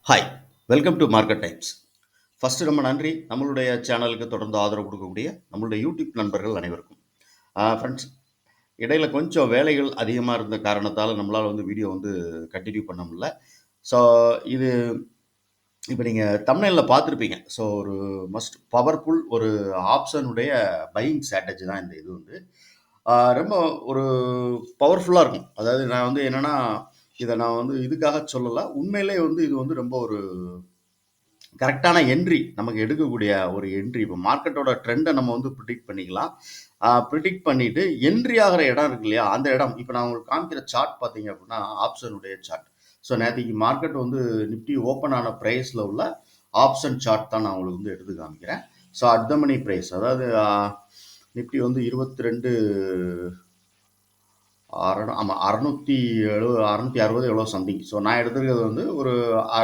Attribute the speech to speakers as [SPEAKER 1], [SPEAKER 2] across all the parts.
[SPEAKER 1] Hi, welcome to market times. First ரொம்ப நன்றி நம்மளுடைய சேனலுக்கு தொடர்ந்து ஆதரவு கொடுக்கக்கூடிய நம்மளுடைய யூடியூப் நண்பர்கள் அனைவருக்கும். ஃப்ரெண்ட்ஸ், இடையில கொஞ்சம் வேலைகள் அதிகமாக இருந்த காரணத்தால் நம்மளால் வந்து வீடியோ வந்து கண்டினியூ பண்ண முடியல. ஸோ இது இப்போ நீங்கள் தம்ப்நெயிலில் பார்த்துருப்பீங்க. ஸோ ஒரு மஸ்ட் பவர்ஃபுல் ஒரு ஆப்ஷனுடைய பையிங் ஸ்ட்ராட்டஜி தான் இந்த இது வந்து. ரொம்ப ஒரு பவர்ஃபுல்லாக இருக்கும். அதாவது நான் வந்து என்னென்னா, இதை நான் வந்து இதுக்காக சொல்லலை. உண்மையிலே வந்து இது வந்து ரொம்ப ஒரு கரெக்டான என்ட்ரி நமக்கு எடுக்கக்கூடிய ஒரு என்ட்ரி. இப்போ மார்க்கெட்டோட ட்ரெண்டை நம்ம வந்து ப்ரிடிக்ட் பண்ணிக்கலாம். ப்ரிடிக்ட் பண்ணிட்டு என்ட்ரி ஆகிற இடம் இருக்கு இல்லையா, அந்த இடம் இப்போ நான் உங்களுக்கு காமிக்கிற சார்ட் பார்த்தீங்க அப்படின்னா ஆப்ஷனுடைய சார்ட். ஸோ நேற்றுக்கு மார்க்கெட் வந்து நிஃப்டி ஓப்பன் ஆன ப்ரைஸில் உள்ள ஆப்ஷன் சார்ட் தான் நான் உங்களுக்கு வந்து எடுத்து காமிக்கிறேன். So at the money price, அதாவது நிஃப்டி வந்து 22 ஆமாம் 660 எவ்வளோ சம்திங். ஸோ நான் எடுத்துருக்கிறது வந்து ஒரு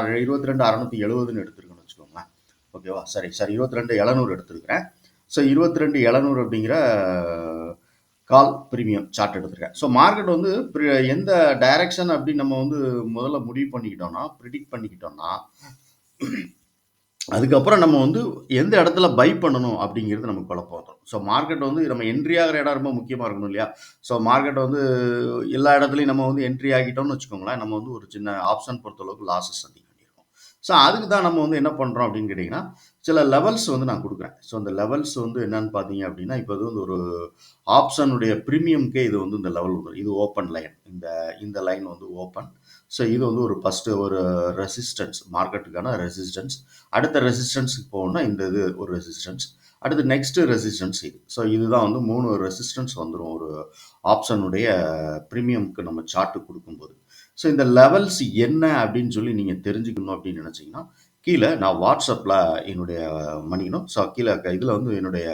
[SPEAKER 1] 22,670ன்னு எடுத்துருக்கேன்னு வச்சுக்கோங்களேன். ஓகேவா, சரி 22,700 எடுத்துருக்கிறேன். ஸோ 22,700 அப்படிங்கிற கால் ப்ரீமியம் சார்ட் எடுத்திருக்கேன். ஸோ மார்க்கெட் வந்து எந்த டைரக்ஷன் அப்படின்னு நம்ம வந்து முதல்ல முடிவு பண்ணிக்கிட்டோம்னா, ப்ரிடிக்ட் பண்ணிக்கிட்டோம்னா, அதுக்கப்புறம் நம்ம வந்து எந்த இடத்துல பை பண்ணணும் அப்படிங்கிறது நமக்கு குழப்பம் வரும். ஸோ மார்க்கெட் வந்து நம்ம என்ட்ரி ஆகிற இடம் ரொம்ப முக்கியமாக இருக்கணும் இல்லையா. ஸோ மார்க்கெட் வந்து எல்லா இடத்துலையும் நம்ம வந்து என்ட்ரி ஆகிட்டோம்னு வச்சுக்கோங்களேன், நம்ம வந்து ஒரு சின்ன ஆப்ஷன் பொறுத்தளவுக்கு லாஸஸ் சந்திக்க வேண்டியிருக்கும். ஸோ அதுக்கு தான் நம்ம வந்து என்ன பண்ணுறோம் அப்படின்னு கேட்டிங்கன்னா, சில லெவல்ஸ் வந்து நான் கொடுக்குறேன். ஸோ அந்த லெவல்ஸ் வந்து என்னன்னு பார்த்தீங்க அப்படின்னா, இப்போ இது வந்து ஒரு ஆப்ஷனுடைய ப்ரீமியம்க்கே இது வந்து இந்த லெவல் வரும். இது ஓப்பன் லைன், இந்த இந்த லைன் வந்து ஓப்பன். ஸோ இது வந்து ஒரு ஃபஸ்ட்டு ஒரு ரெசிஸ்டன்ஸ், மார்க்கெட்டுக்கான ரெசிஸ்டன்ஸ். அடுத்த ரெசிஸ்டன்ஸுக்கு போகணும்னா இந்த இது ஒரு ரெசிஸ்டன்ஸ். அடுத்து நெக்ஸ்ட் ரெசிஸ்டன்ஸ் இது. ஸோ இதுதான் வந்து 3 ரெசிஸ்டன்ஸ் வந்துடும் ஒரு ஆப்ஷனுடைய ப்ரீமியம்க்கு நம்ம சார்ட்டு கொடுக்கும்போது. ஸோ இந்த லெவல்ஸ் என்ன அப்படின்னு சொல்லி நீங்கள் தெரிஞ்சுக்கணும் அப்படின்னு நினச்சிங்கன்னா, கீழே நான் வாட்ஸ்அப்பில் என்னுடைய மணிக்கணும். ஸோ கீழே இதில் வந்து என்னுடைய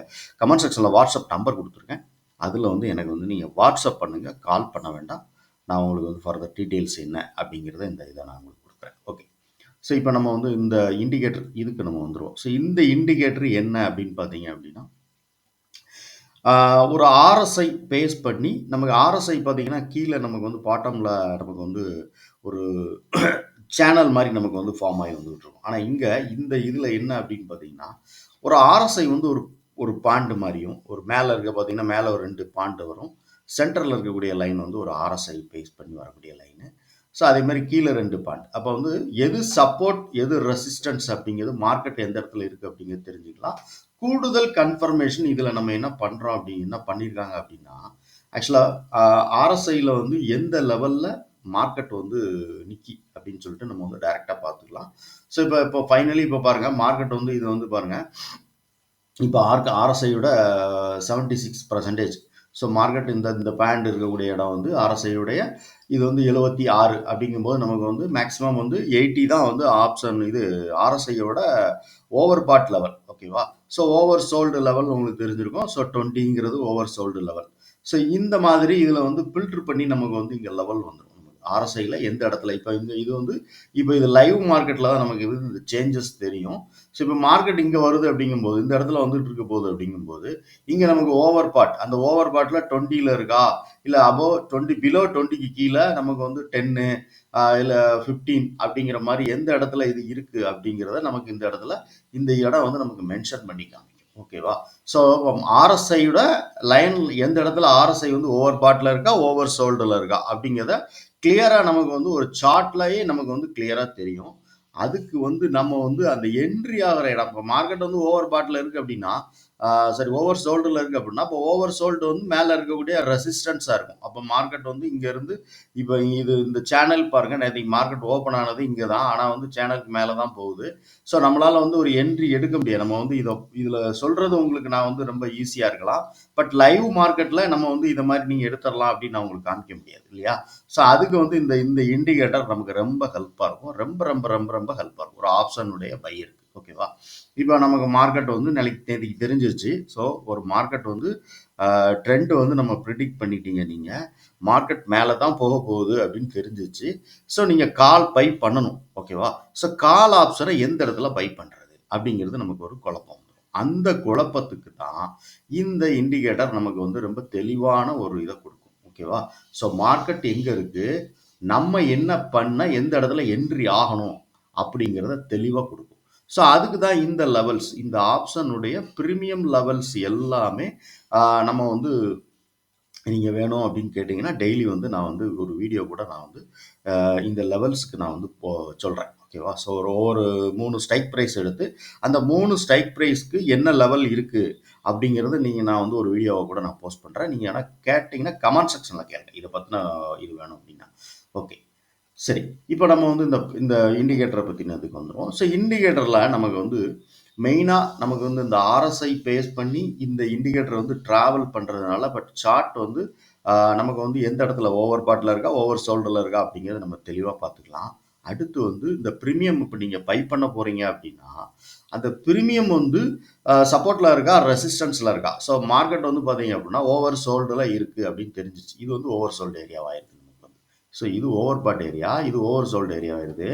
[SPEAKER 1] கமெண்ட் செக்ஷனில் வாட்ஸ்அப் நம்பர் கொடுத்துருக்கேன். அதில் வந்து எனக்கு வந்து நீங்கள் வாட்ஸ்அப் பண்ணுங்கள், கால் பண்ண வேண்டாம். நான் உங்களுக்கு வந்து ஃபர்தர் டீட்டெயில்ஸ் என்ன அப்படிங்கிறத இந்த இதை நான் உங்களுக்கு கொடுக்குறேன். ஓகே. ஸோ இப்போ நம்ம வந்து இந்த இண்டிகேட்டர் இதுக்கு நம்ம வந்துடுவோம். ஸோ இந்த இண்டிகேட்டர் என்ன அப்படின்னு பார்த்தீங்க அப்படின்னா, ஒரு ஆர்எஸ்ஐ பேஸ் பண்ணி நமக்கு ஆர்எஸ்ஐ பார்த்தீங்கன்னா கீழே நமக்கு வந்து பாட்டமில் நமக்கு வந்து ஒரு சேனல் மாதிரி நமக்கு வந்து ஃபார்ம் ஆகி வந்துகிட்டு இருக்கும். ஆனால் இங்கே இந்த இதில் என்ன அப்படின்னு பார்த்தீங்கன்னா, ஒரு ஆர்எஸ்ஐ வந்து ஒரு ஒரு பாண்டு மாதிரியும், ஒரு மேலே இருக்க பார்த்தீங்கன்னா மேலே ஒரு 2 பாண்டு வரும். சென்டரில் இருக்கக்கூடிய லைன் வந்து ஒரு ஆர்எஸ்ஐ பேஸ் பண்ணி வரக்கூடிய லைனு. ஸோ அதே மாதிரி கீழே 2 பாயிண்ட். அப்போ வந்து எது சப்போர்ட் எது ரெசிஸ்டன்ஸ் அப்படிங்கிறது மார்க்கெட் எந்த இடத்துல இருக்குது அப்படிங்கிறது தெரிஞ்சுக்கலாம். கூடுதல் கன்ஃபர்மேஷன் இதில் நம்ம என்ன பண்ணுறோம் அப்படி என்ன பண்ணியிருக்காங்க அப்படின்னா, ஆக்சுவலாக ஆர்எஸ்ஐயில் வந்து எந்த லெவலில் மார்க்கெட் வந்து நிக்கி அப்படின்னு சொல்லிட்டு நம்ம வந்து டைரெக்டாக பார்த்துக்கலாம். ஸோ இப்போ ஃபைனலி இப்போ பாருங்கள், மார்க்கெட் வந்து இது வந்து பாருங்கள், இப்போ ஆர்எஸ்ஐயோட 76%. ஸோ மார்க்கெட் இந்த இந்த பேண்ட் இருக்கக்கூடிய இடம் வந்து ஆர்எஸ்ஐயுடைய இது வந்து 76 அப்படிங்கும்போது நமக்கு வந்து மேக்ஸிமம் வந்து 80 தான் வந்து ஆப்ஷன் இது ஆர்எஸ்ஐயோட ஓவர் பாட் லெவல். ஓகேவா. ஸோ ஓவர் சோல்டு லெவல் உங்களுக்கு தெரிஞ்சிருக்கும். ஸோ 20ங்கிறது ஓவர் சோல்டு லெவல். ஸோ இந்த மாதிரி இதில் வந்து ஃபில்டர் பண்ணி நமக்கு வந்து இங்கே லெவல் வந்துடும். ஆர்எஸ்ஐயில் எந்த இடத்துல இப்போ இந்த இது வந்து இப்போ இது லைவ் மார்க்கெட்டில் தான் நமக்கு இது இந்த சேஞ்சஸ் தெரியும். ஸோ இப்போ மார்க்கெட் இங்கே வருது அப்படிங்கும்போது இந்த இடத்துல வந்துட்டு இருக்க போகுது அப்படிங்கும்போது இங்கே நமக்கு ஓவர் பாட், அந்த ஓவர் பாட்டில் 20ல் இருக்கா, இல்லை அபோவ் 20 பிலோ 20க்கு கீழே நமக்கு வந்து 10 இல்லை 15 அப்படிங்கிற மாதிரி எந்த இடத்துல இது இருக்குது அப்படிங்கிறத நமக்கு இந்த இடத்துல இந்த இடம் வந்து நமக்கு மென்ஷன் பண்ணி காமிக்கும். ஓகேவா. ஸோ ஆர்எஸ்ஐயோட லைன் எந்த இடத்துல ஆர்எஸ்ஐ வந்து ஓவர் பாட்டில் இருக்கா ஓவர் சோல்டில் இருக்கா அப்படிங்கிறத கிளியராக நமக்கு வந்து ஒரு சார்ட்லயே நமக்கு வந்து கிளியராக தெரியும். அதுக்கு வந்து நம்ம வந்து அந்த என்ட்ரி ஆகிற இடம், இப்போ மார்க்கெட் வந்து ஓவர் பாட்டில் இருக்குது அப்படின்னா, சரி ஓவர் சோல்டில் இருக்குது அப்படின்னா, இப்போ ஓவர் சோல்டு வந்து மேலே இருக்கக்கூடிய ரெசிஸ்டன்ஸாக இருக்கும். அப்போ மார்க்கெட் வந்து இங்கேருந்து இப்போ இது இந்த சேனல் பாருங்கள், நேற்றுக்கு மார்க்கெட் ஓப்பன் ஆனது இங்கே தான், ஆனால் வந்து சேனலுக்கு மேலே தான் போகுது. ஸோ நம்மளால் வந்து ஒரு என்ட்ரி எடுக்க முடியாது. நம்ம வந்து இதில் சொல்கிறது உங்களுக்கு நான் வந்து ரொம்ப ஈஸியாக இருக்கலாம். பட் லைவ் மார்க்கெட்டில் நம்ம வந்து இதை மாதிரி நீங்கள் எடுத்துடலாம் அப்படின்னு நான் உங்களுக்கு காமிக்க முடியாது இல்லையா. ஸோ அதுக்கு வந்து இந்த இந்த இண்டிகேட்டர் நமக்கு ரொம்ப ஹெல்ப்பாக இருக்கும். ரொம்ப ரொம்ப ரொம்ப ரொம்ப ஹெல்ப்பாக இருக்கும் ஒரு ஆப்ஷனுடைய பையருக்கு. ஓகேவா. இப்போ நமக்கு மார்க்கெட் வந்து நேற்றுக்கு தெரிஞ்சிருச்சு. ஸோ ஒரு மார்க்கெட் வந்து ட்ரெண்ட் வந்து நம்ம ப்ரிடிக்ட் பண்ணிட்டீங்க. நீங்கள் மார்க்கெட் மேலே தான் போக போகுது அப்படின்னு தெரிஞ்சிச்சு. ஸோ நீங்கள் கால் பை பண்ணணும். ஓகேவா. ஸோ கால் ஆப்ஷனை எந்த இடத்துல பை பண்ணுறது அப்படிங்கிறது நமக்கு ஒரு குழப்பம். அந்த குழப்பத்துக்கு தான் இந்த இண்டிகேட்டர் நமக்கு வந்து ரொம்ப தெளிவான ஒரு இதை கொடுக்கும். ஓகேவா. ஸோ மார்க்கெட் எங்கே இருக்குது, நம்ம என்ன பண்ண எந்த இடத்துல என்ட்ரி ஆகணும் அப்படிங்கிறத தெளிவாக கொடுக்கும். ஸோ அதுக்கு தான் இந்த லெவல்ஸ், இந்த ஆப்ஷனுடைய ப்ரீமியம் லெவல்ஸ் எல்லாமே நம்ம வந்து நீங்கள் வேணும் அப்படின்னு கேட்டிங்கன்னா டெய்லி வந்து நான் வந்து ஒரு வீடியோ கூட நான் வந்து இந்த லெவல்ஸ்க்கு நான் வந்து சொல்கிறேன். ஓகேவா? ஸோ ஒவ்வொரு 3 ஸ்ட்ரைக் ப்ரைஸ் எடுத்து அந்த 3 ஸ்ட்ரைக் ப்ரைஸ்க்கு என்ன லெவல் இருக்குது அப்படிங்கிறது நான் வந்து ஒரு வீடியோவை கூட நான் போஸ்ட் பண்ணுறேன். நீங்கள் ஆனால் கேட்டிங்கன்னா கமெண்ட் செக்ஷனில் கேளுங்க, இதை பற்றின இது வேணும் அப்படின்னா. ஓகே, சரி. இப்போ நம்ம வந்து இந்த இந்த இண்டிகேட்டரை பற்றினதுக்கு வந்துடுவோம். ஸோ இண்டிகேட்டரில் நமக்கு வந்து மெயினாக நமக்கு வந்து இந்த ஆர்எஸ்ஐ பேஸ் பண்ணி இந்த இண்டிகேட்டர் வந்து ட்ராவல் பண்ணுறதுனால, பட் சார்ட் வந்து நமக்கு வந்து எந்த இடத்துல ஓவர் பாட்டில் இருக்கா, ஓவர் சோல்டரில் இருக்கா அப்படிங்கிறத நம்ம தெளிவாக பார்த்துக்கலாம். அடுத்து வந்து இந்த ப்ரீமியம் இப்போ நீங்கள் பை பண்ண போகிறீங்க அப்படின்னா, அந்த ப்ரீமியம் வந்து சப்போர்ட்டில் இருக்கா, ரெசிஸ்டன்ஸில் இருக்கா. ஸோ மார்க்கெட் வந்து பார்த்தீங்க அப்படின்னா ஓவர் சோல்டில் இருக்குது அப்படின்னு தெரிஞ்சிச்சு. இது வந்து ஓவர் சோல்டு ஏரியாவாக இருக்குது. ஸோ இது ஓவர் பாட் ஏரியா, இது ஓவர் சோல்டு ஏரியா ஆயிடுது.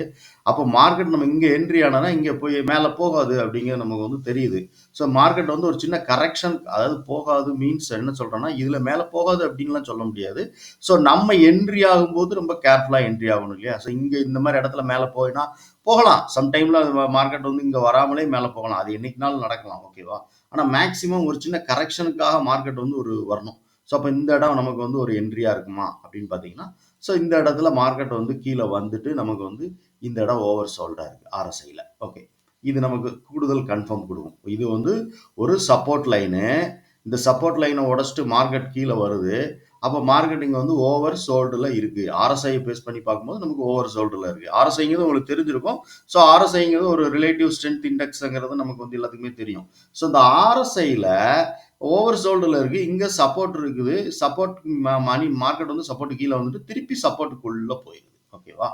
[SPEAKER 1] அப்போ மார்க்கெட் நம்ம இங்கே என்ட்ரி ஆனால் இங்கே போய் மேலே போகாது அப்படிங்கிறது நமக்கு வந்து தெரியுது. ஸோ மார்க்கெட் வந்து ஒரு சின்ன கரெக்ஷன், அதாவது போகாது மீன்ஸ் என்ன சொல்கிறேன்னா, இதில் மேலே போகாது அப்படின்லாம் சொல்ல முடியாது. ஸோ நம்ம என்ட்ரி ஆகும்போது ரொம்ப கேர்ஃபுல்லாக என்ட்ரி ஆகணும் இல்லையா? ஸோ இங்கே இந்த மாதிரி இடத்துல மேலே போயினா போகலாம். சம்டைமில் மார்க்கெட் வந்து இங்கே வராமலே மேலே போகலாம். அது என்னைக்குனாலும் நடக்கலாம். ஓகேவா? ஆனால் மேக்ஸிமம் ஒரு சின்ன கரெக்ஷனுக்காக மார்க்கெட் வந்து ஒரு வரணும். ஸோ அப்போ இந்த இடம் நமக்கு வந்து ஒரு என்ட்ரியாக இருக்குமா அப்படின்னு பார்த்தீங்கன்னா, ஸோ இந்த இடத்துல மார்க்கெட் வந்து கீழே வந்துட்டு நமக்கு வந்து இந்த இடம் ஓவர் சோல்டாக இருக்குது ஆர்எஸ்ஐயில். ஓகே, இது நமக்கு கூடுதல் கன்ஃபார்ம் கொடுக்கும். இது வந்து ஒரு சப்போர்ட் லைனு. இந்த சப்போர்ட் லைனை உடச்சிட்டு மார்க்கெட் கீழே வருது. அப்போ மார்க்கெட்டிங் வந்து ஓவர் சோல்டில் இருக்குது. ஆர்எஸ்ஐ பேஸ் பண்ணி பார்க்கும்போது நமக்கு ஓவர் சோல்டில் இருக்குது. ஆர்எஸ்ஐங்கிறது உங்களுக்கு தெரிஞ்சிருக்கும். ஸோ ஆர்எஸ்ஐங்கிறது ஒரு ரிலேட்டிவ் ஸ்ட்ரென்த் இண்டெக்ஸுங்கிறது நமக்கு வந்து எல்லாத்துக்குமே தெரியும். ஸோ இந்த ஆர்எஸ்ஐயில் ஓவர் சோல்டில் இருக்குது, இங்கே சப்போர்ட் இருக்குது. சப்போர்ட் மணி மார்க்கெட் வந்து சப்போர்ட் கீழே வந்துட்டு திருப்பி சப்போர்ட்டுக்குள்ளே போயிடுது. ஓகேவா?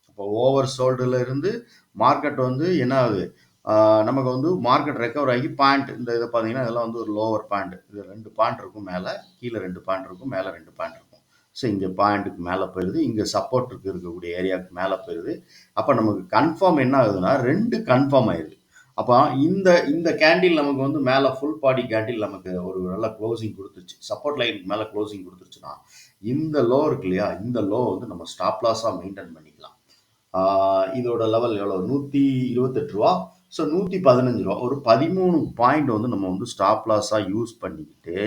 [SPEAKER 1] அப்போ ஓவர் சோல்டில் இருந்து மார்க்கெட் வந்து என்ன ஆகுது, நமக்கு வந்து மார்க்கெட் ரெக்கவர் ஆகி பாயிண்ட், இந்த இதை பார்த்தீங்கன்னா இதெல்லாம் வந்து ஒரு லோவர் பாயிண்ட். இது 2 பாயிண்ட் இருக்கும், மேலே கீழே 2 பாயிண்ட் இருக்கும், மேலே 2 பாயிண்ட் இருக்கும். ஸோ இங்கே பாயிண்ட்டுக்கு மேலே போயிடுது, இங்கே சப்போர்ட்டுக்கு இருக்கக்கூடிய ஏரியாவுக்கு மேலே போயிடுது. அப்போ நமக்கு கன்ஃபார்ம் என்ன ஆகுதுன்னா 2 கன்ஃபார்ம் ஆயிடுது. அப்போ இந்த இந்த கேண்டில் நமக்கு வந்து மேலே ஃபுல் பாடி கேண்டில் நமக்கு ஒரு நல்ல க்ளோசிங் கொடுத்துருச்சு. சப்போர்ட் லைனுக்கு மேலே க்ளோசிங் கொடுத்துருச்சுன்னா இந்த லோ இருக்கு இல்லையா, இந்த லோ வந்து நம்ம ஸ்டாப் லாஸாக மெயின்டைன் பண்ணிக்கலாம். இதோட லெவல் எவ்வளோ, 128 ரூபா. ஸோ 115 ரூபா, ஒரு 13 பாயிண்ட் வந்து நம்ம வந்து ஸ்டாப் லாஸாக யூஸ் பண்ணிக்கிட்டு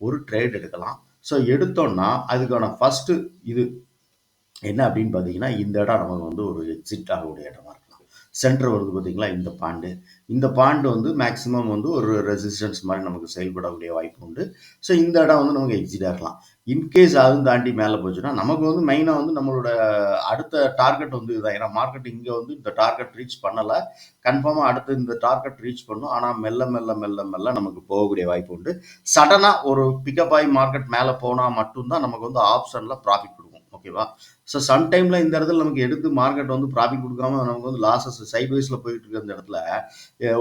[SPEAKER 1] ஒரு ட்ரேட் எடுக்கலாம். ஸோ எடுத்தோம்னா அதுக்கான ஃபஸ்ட்டு இது என்ன அப்படின்னு பார்த்தீங்கன்னா, இந்த இடம் நமக்கு வந்து ஒரு எக்ஸிட் ஆகக்கூடிய இடமா இருக்கலாம். சென்டர் வருது பார்த்தீங்களா, இந்த பாண்டு. இந்த பாண்டு வந்து மேக்ஸிமம் வந்து ஒரு ரெசிஸ்டன்ஸ் மாதிரி நமக்கு செயல்படக்கூடிய வாய்ப்பு உண்டு. ஸோ இந்த இடம் வந்து நமக்கு எக்ஸிட் ஆகலாம். இன்கேஸ் அதுவும் தாண்டி மேலே போச்சுன்னா நமக்கு வந்து மெயினாக வந்து நம்மளோட அடுத்த டார்கெட் வந்து இதுதான். ஏன்னா மார்க்கெட் இங்கே வந்து இந்த டார்கெட் ரீச் பண்ணலை. கன்ஃபார்மாக அடுத்து இந்த டார்கெட் ரீச் பண்ணும். ஆனால் மெல்ல மெல்ல மெல்ல மெல்ல நமக்கு போகக்கூடிய வாய்ப்பு உண்டு. சடனாக ஒரு பிக்கப் ஆகி மார்க்கெட் மேலே போனால் மட்டும்தான் நமக்கு வந்து ஆப்ஷனில் ப்ராஃபிட் கொடுக்கும். ஓகேவா? ஸோ சம்டைமில் இந்த இடத்துல நமக்கு எடுத்து மார்க்கெட் வந்து ப்ராஃபிட் கொடுக்காம நமக்கு வந்து லாஸஸ் சைட்வைஸில் போயிட்டு இருக்க இந்த இடத்துல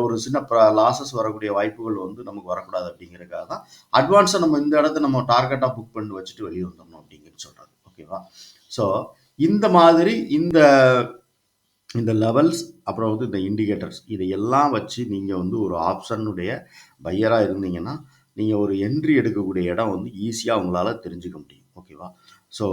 [SPEAKER 1] ஒரு சின்ன லாஸஸ் வரக்கூடிய வாய்ப்புகள் வந்து நமக்கு வரக்கூடாது. அப்படிங்கிறதுக்காக தான் அட்வான்ஸாக நம்ம இந்த இடத்த நம்ம டார்கெட்டாக புக் பண்ணி வச்சுட்டு வெளியே வந்துடணும் அப்படிங்கிறது சொல்கிறது. ஓகேவா? ஸோ இந்த மாதிரி இந்த இந்த லெவல்ஸ், அப்புறம் வந்து இந்த இண்டிகேட்டர்ஸ், இதையெல்லாம் வச்சு நீங்கள் வந்து ஒரு ஆப்ஷனுடைய பையராக இருந்தீங்கன்னா நீங்கள் ஒரு என்ட்ரி எடுக்கக்கூடிய இடம் வந்து ஈஸியாக உங்களால் தெரிஞ்சுக்க முடியும். ஓகேவா? ஸோ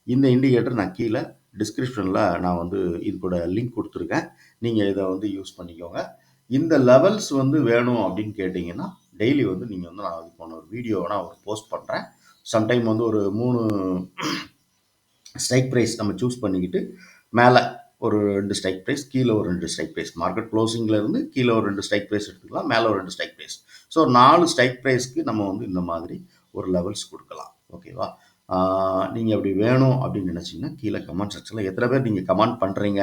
[SPEAKER 1] இந்த இண்டிகேட்டர் நான் கீழே டிஸ்கிரிப்ஷனில் நான் வந்து இது கூட லிங்க் கொடுத்துருக்கேன். நீங்கள் இதை வந்து யூஸ் பண்ணிக்கோங்க. இந்த லெவல்ஸ் வந்து வேணும் அப்படின்னு கேட்டிங்கன்னா டெய்லி வந்து நீங்கள் வந்து நான் அதுக்கான ஒரு வீடியோவை நான் ஒரு போஸ்ட் பண்ணுறேன். சம்டைம் வந்து ஒரு 3 ஸ்ட்ரைக் ப்ரைஸ் நம்ம சூஸ் பண்ணிக்கிட்டு மேலே ஒரு 2 ஸ்ட்ரைக் ப்ரைஸ், கீழே ஒரு 2 ஸ்ட்ரைக் ப்ரைஸ், மார்க்கெட் க்ளோசிங்கில் இருந்து கீழே ஒரு 2 ஸ்ட்ரைக் ப்ரைஸ் எடுத்துக்கலாம், மேலே ஒரு 2 ஸ்ட்ரைக் ப்ரைஸ். ஸோ 4 ஸ்ட்ரைக் ப்ரைஸ்க்கு நம்ம வந்து இந்த மாதிரி ஒரு லெவல்ஸ் கொடுக்கலாம். ஓகேவா? நீங்கள் அப்படி வேணும் அப்படின்னு நினச்சிங்கன்னா கீழே கமெண்ட் செக்ஷனில் எத்தனை பேர் நீங்கள் கமெண்ட் பண்ணுறீங்க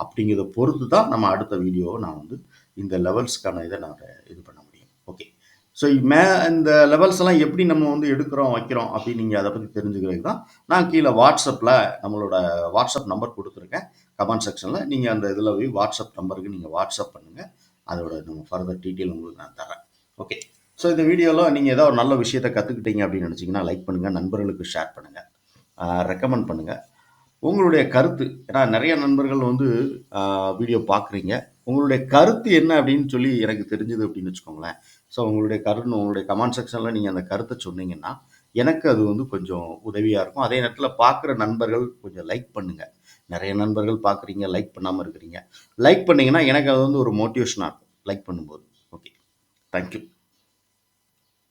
[SPEAKER 1] அப்படிங்கிறத பொறுத்து தான் நம்ம அடுத்த வீடியோவை நான் வந்து இந்த லெவல்ஸ்க்கான இதை நான் இது பண்ண முடியும். ஓகே, ஸோ இந்த லெவல்ஸ் எல்லாம் எப்படி நம்ம வந்து எடுக்கிறோம் வைக்கிறோம் அப்படின்னு நீங்கள் அதை பற்றி தெரிஞ்சுக்கிறதுக்கு தான் நான் கீழே வாட்ஸ்அப்பில் நம்மளோட வாட்ஸ்அப் நம்பர் கொடுத்துருக்கேன் கமெண்ட் செக்ஷனில். நீங்கள் அந்த இதில் போய் வாட்ஸ்அப் நம்பருக்கு நீங்கள் வாட்ஸ்அப் பண்ணுங்கள். அதோட நம்ம ஃபர்தர் டீட்டெயில் உங்களுக்கு நான் தரேன். ஓகே, ஸோ இந்த வீடியோவில் நீங்கள் ஏதோ ஒரு நல்ல விஷயத்தை கற்றுக்கிட்டீங்க அப்படின்னு நினச்சிங்கன்னா லைக் பண்ணுங்கள், நண்பர்களுக்கு ஷேர் பண்ணுங்கள், ரெக்கமெண்ட் பண்ணுங்கள். உங்களுடைய கருத்து, ஏன்னா நிறைய நண்பர்கள் வந்து வீடியோ பார்க்குறீங்க, உங்களுடைய கருத்து என்ன அப்படின்னு சொல்லி எனக்கு தெரிஞ்சது அப்படின்னு வச்சுக்கோங்களேன். ஸோ உங்களுடைய கருத்து உங்களுடைய கமெண்ட் செக்ஷனில் நீங்கள் அந்த கருத்தை சொன்னீங்கன்னா எனக்கு அது வந்து கொஞ்சம் உதவியா இருக்கும். அதே நேரத்தில பார்க்குற நண்பர்கள் கொஞ்சம் லைக் பண்ணுங்க. நெறைய நண்பர்கள் பார்க்குறீங்க, லைக் பண்ணாம இருக்கிறீங்க. லைக் பண்ணீங்கன்னா, எனக்கு அது வந்து ஒரு மோட்டிவேஷனா இருக்கும். லைக் பண்ணும்போது. ஓகே. Thank you.